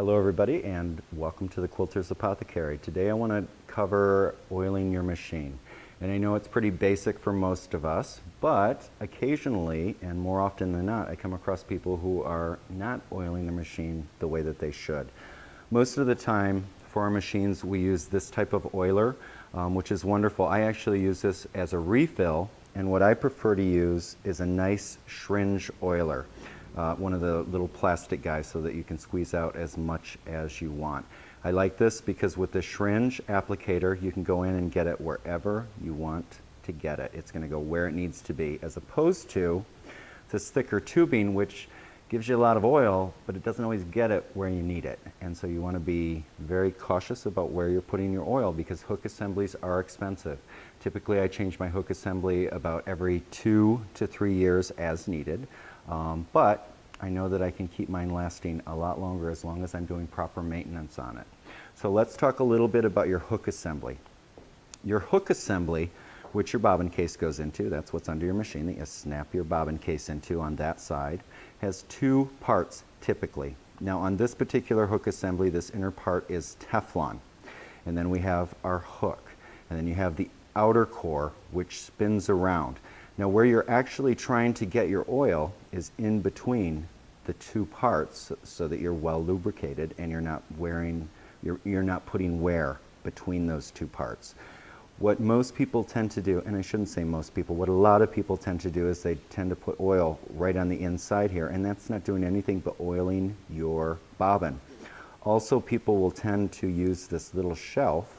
Hello everybody and welcome to the Quilter's Apothecary. Today I want to cover oiling your machine. And I know it's pretty basic for most of us, but occasionally and more often than not I come across people who are not oiling their machine the way that they should. Most of the time for our machines we use this type of oiler, which is wonderful. I actually use this as a refill, and what I prefer to use is a nice syringe oiler. One of the little plastic guys so that you can squeeze out as much as you want. I like this because with the syringe applicator you can go in and get it wherever you want to get it. It's going to go where it needs to be, as opposed to this thicker tubing which gives you a lot of oil but it doesn't always get it where you need it. And so you want to be very cautious about where you're putting your oil because hook assemblies are expensive. Typically I change my hook assembly about every 2 to 3 years as needed. But I know that I can keep mine lasting a lot longer as long as I'm doing proper maintenance on it. So let's talk a little bit about your hook assembly. Your hook assembly, which your bobbin case goes into, that's what's under your machine that you snap your bobbin case into on that side, has 2 parts typically. Now on this particular hook assembly, this inner part is Teflon. And then we have our hook. And then you have the outer core which spins around. Now where you're actually trying to get your oil is in between the 2 parts so that you're well lubricated and you're not putting wear between those 2 parts. What most people tend to do, and I shouldn't say most people, what a lot of people tend to do is they tend to put oil right on the inside here, and that's not doing anything but oiling your bobbin. Also, people will tend to use this little shelf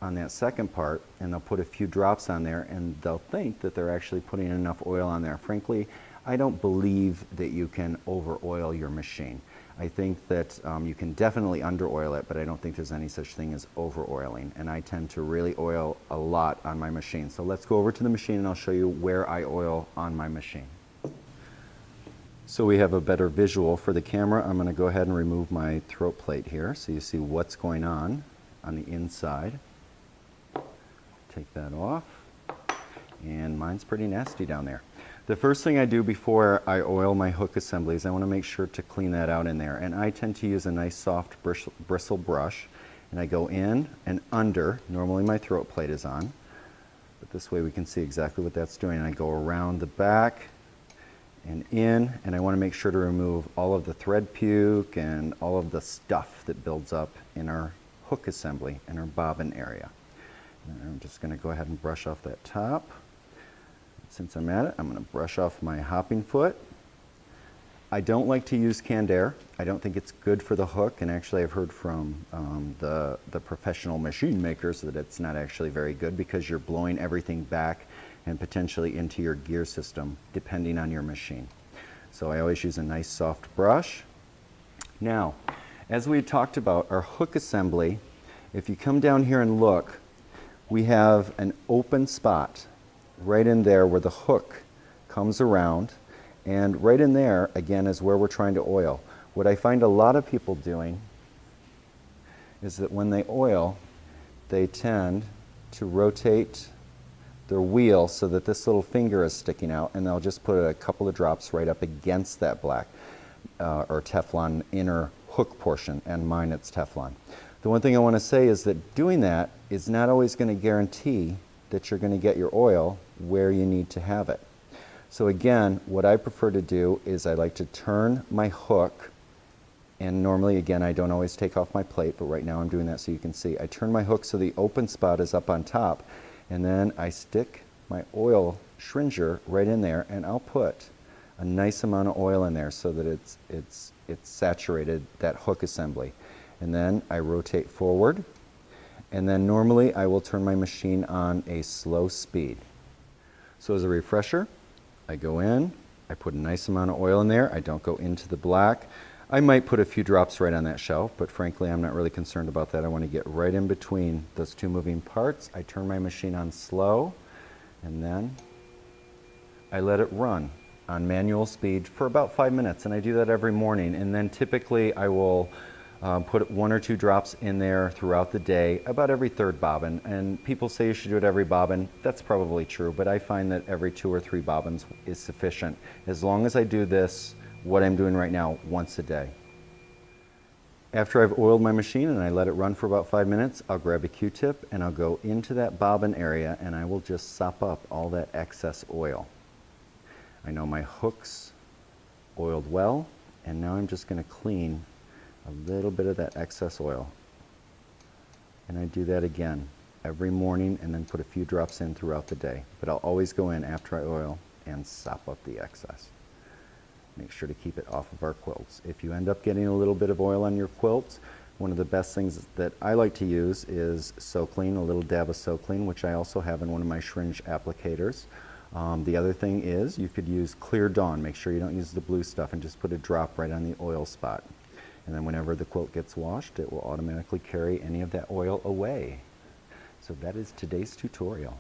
on that second part, and they'll put a few drops on there and they'll think that they're actually putting enough oil on there. Frankly, I don't believe that you can over oil your machine. I think that you can definitely under oil it, but I don't think there's any such thing as over oiling, and I tend to really oil a lot on my machine. So let's go over to the machine and I'll show you where I oil on my machine. So we have a better visual for the camera. I'm going to go ahead and remove my throat plate here so you see what's going on the inside. Take that off, and mine's pretty nasty down there. The first thing I do before I oil my hook assembly is I want to make sure to clean that out in there, and I tend to use a nice soft bristle brush, and I go in and under. Normally my throat plate is on, but this way we can see exactly what that's doing. And I go around the back and in, and I want to make sure to remove all of the thread puke and all of the stuff that builds up in our hook assembly in our bobbin area. And I'm just going to go ahead and brush off that top. Since I'm at it, I'm going to brush off my hopping foot. I don't like to use canned air. I don't think it's good for the hook, and actually I've heard from the professional machine makers that it's not actually very good because you're blowing everything back and potentially into your gear system depending on your machine. So I always use a nice soft brush. Now, as we talked about our hook assembly, if you come down here and look, we have an open spot right in there where the hook comes around, and right in there again is where we're trying to oil. What I find a lot of people doing is that when they oil, they tend to rotate their wheel so that this little finger is sticking out, and they'll just put a couple of drops right up against that black or Teflon inner hook portion, and mine it's Teflon. The one thing I want to say is that doing that is not always going to guarantee that you're going to get your oil where you need to have it. So again, what I prefer to do is I like to turn my hook, and normally again I don't always take off my plate, but right now I'm doing that so you can see. I turn my hook so the open spot is up on top, and then I stick my oil syringer right in there, and I'll put a nice amount of oil in there so that it's saturated that hook assembly. And then I rotate forward, and then normally I will turn my machine on a slow speed. So as a refresher, I go in, I put a nice amount of oil in there, I don't go into the black. I might put a few drops right on that shelf, but frankly I'm not really concerned about that. I want to get right in between those 2 moving parts. I turn my machine on slow, and then I let it run on manual speed for about 5 minutes, and I do that every morning. And then typically I will put 1 or 2 drops in there throughout the day, about every 3rd bobbin. And people say you should do it every bobbin. That's probably true, but I find that every 2 or 3 bobbins is sufficient, as long as I do this what I'm doing right now once a day. After I've oiled my machine and I let it run for about 5 minutes, I'll grab a Q-tip and I'll go into that bobbin area and I will just sop up all that excess oil. I know my hook's oiled well, and now I'm just going to clean a little bit of that excess oil. And I do that again every morning and then put a few drops in throughout the day. But I'll always go in after I oil and sop up the excess. Make sure to keep it off of our quilts. If you end up getting a little bit of oil on your quilts, one of the best things that I like to use is So-Clean, a little dab of So-Clean, which I also have in one of my syringe applicators. The other thing is you could use Clear Dawn. Make sure you don't use the blue stuff and just put a drop right on the oil spot. And then whenever the quilt gets washed, it will automatically carry any of that oil away. So that is today's tutorial.